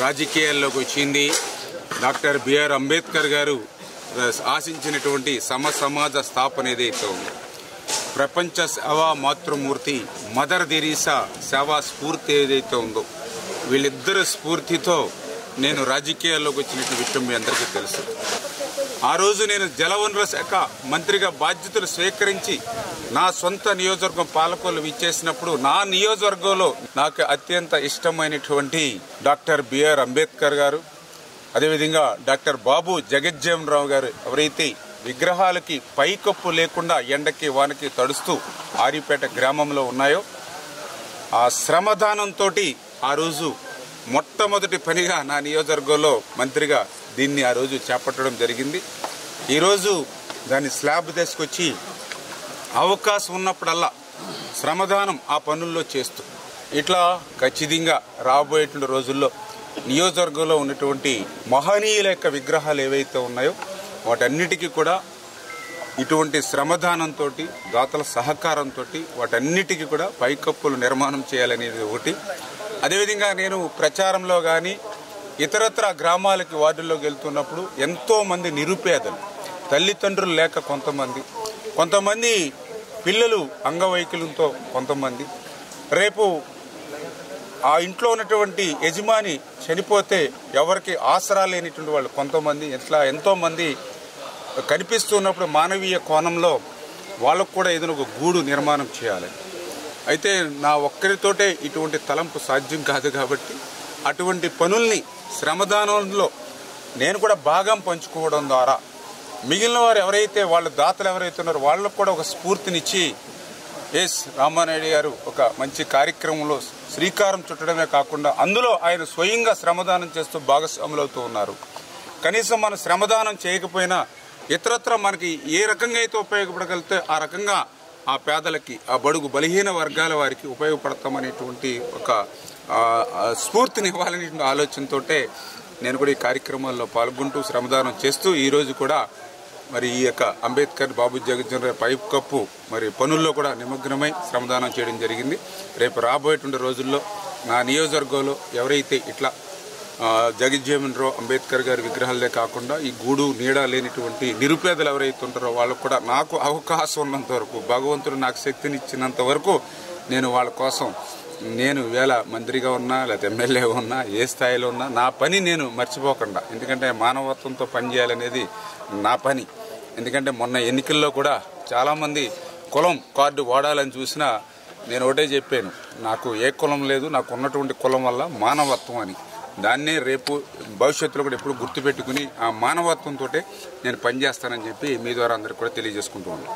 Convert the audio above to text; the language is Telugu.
రాజకీయాల్లోకి వచ్చింది డాక్టర్ బిఆర్ అంబేద్కర్ గారు ఆశించినటువంటి సమాజ స్థాపన ఏదైతే ఉంది. ప్రపంచ సేవా మాతృమూర్తి మదర్ తెరీసా సేవా స్ఫూర్తి ఏదైతే ఉందో, వీళ్ళిద్దరి స్ఫూర్తితో నేను రాజకీయాల్లోకి వచ్చినటువంటి విషయం మీ అందరికీ తెలుసు. ఆ రోజు నేను జలవనరుల శాఖ మంత్రిగా బాధ్యతలు స్వీకరించి నా సొంత నియోజకవర్గం పాలకొల్లు విచ్చేసినప్పుడు నా నియోజకవర్గంలో నాకు అత్యంత ఇష్టమైనటువంటి డాక్టర్ బిఆర్ అంబేద్కర్ గారు, అదేవిధంగా డాక్టర్ బాబు జగజ్జీవన్ రావు గారు ఎవరైతే విగ్రహాలకి పైకప్పు లేకుండా ఎండకి వానకి తడుస్తూ ఆరిపేట గ్రామంలో ఉన్నాయో, ఆ శ్రమదానంతో ఆ రోజు మొట్టమొదటి పనిగా నా నియోజకవర్గంలో మంత్రిగా దీన్ని ఆ రోజు చేపట్టడం జరిగింది. ఈరోజు దాన్ని స్లాబ్ తీసుకొచ్చి అవకాశం ఉన్నప్పుడల్లా శ్రమదానం ఆ పనుల్లో చేస్తూ ఇట్లా ఖచ్చితంగా రాబోయేటువంటి రోజుల్లో నియోజకవర్గంలో ఉన్నటువంటి మహనీయుల యొక్క విగ్రహాలు ఏవైతే ఉన్నాయో వాటన్నిటికీ కూడా ఇటువంటి శ్రమదానంతో దాతల సహకారంతో వాటన్నిటికీ కూడా పైకప్పులు నిర్మాణం చేయాలనేది ఒకటి. అదేవిధంగా నేను ప్రచారంలో కానీ ఇతరత్ర గ్రామాలకి వార్డుల్లోకి వెళ్తున్నప్పుడు ఎంతోమంది నిరుపేదలు, తల్లిదండ్రులు లేక కొంతమంది పిల్లలు అంగవైకల్యంతో, కొంతమంది రేపు ఆ ఇంట్లో ఉన్నటువంటి యజమాని చనిపోతే ఎవరికి ఆసరా లేనిటువంటి వాళ్ళు కొంతమంది, ఇట్లా ఎంతోమంది కనిపిస్తున్నప్పుడు మానవీయ కోణంలో వాళ్ళకు కూడా ఏదైనా ఒక గూడు నిర్మాణం చేయాలి. అయితే నా ఒక్కరితోటే ఇటువంటి తలంపు సాధ్యం కాదు కాబట్టి అటువంటి పనుల్ని శ్రమదానంలో నేను కూడా భాగం పంచుకోవడం ద్వారా మిగిలిన వారు ఎవరైతే వాళ్ళ దాతలు ఎవరైతే ఉన్నారో వాళ్ళకు కూడా ఒక స్ఫూర్తినిచ్చి ఎస్ రామానాయుడు గారు ఒక మంచి కార్యక్రమంలో శ్రీకారం చుట్టడమే కాకుండా అందులో ఆయన స్వయంగా శ్రమదానం చేస్తూ భాగస్వాములు అవుతూ ఉన్నారు. కనీసం మనం శ్రమదానం చేయకపోయినా ఇతరత్ర మనకి ఏ రకంగా అయితే ఉపయోగపడగలిగితే ఆ రకంగా ఆ పేదలకి, ఆ బడుగు బలహీన వర్గాల వారికి ఉపయోగపడతామనేటువంటి ఒక స్ఫూర్తిని ఇవ్వాలనే ఆలోచనతో నేను కూడా ఈ కార్యక్రమాల్లో పాల్గొంటూ శ్రమదానం చేస్తూ ఈరోజు కూడా మరి ఈ యొక్క అంబేద్కర్ బాబు జగజ్జీవన్ రావు పైప్ కప్పు మరి పనుల్లో కూడా నిమగ్నమై శ్రమదానం చేయడం జరిగింది. రేపు రాబోయేటువంటి రోజుల్లో నా నియోజకవర్గంలో ఎవరైతే ఇట్లా జగజ్జీవన్ రావు అంబేద్కర్ గారి విగ్రహాలే కాకుండా ఈ గూడు నీడ లేనిటువంటి నిరుపేదలు ఎవరైతే ఉంటారో వాళ్ళకు కూడా నాకు అవకాశం ఉన్నంత వరకు, భగవంతుడు నాకు శక్తినిచ్చినంత వరకు నేను వాళ్ళ కోసం, నేను వేళ మంత్రిగా ఉన్నా లేకపోతే ఎమ్మెల్యేగా ఉన్నా ఏ స్థాయిలో ఉన్నా నా పని నేను మర్చిపోకుండా, ఎందుకంటే మానవత్వంతో పనిచేయాలనేది నా పని. ఎందుకంటే మొన్న ఎన్నికల్లో కూడా చాలామంది కులం కార్డు వాడాలని చూసినా నేను ఒకటే చెప్పాను, నాకు ఏ కులం లేదు, నాకు ఉన్నటువంటి కులం వల్ల మానవత్వం అని. దాన్నే రేపు భవిష్యత్తులో కూడా ఎప్పుడు గుర్తుపెట్టుకుని ఆ మానవత్వంతో నేను పనిచేస్తానని చెప్పి మీ ద్వారా అందరికీ కూడా తెలియజేసుకుంటూ ఉన్నాను.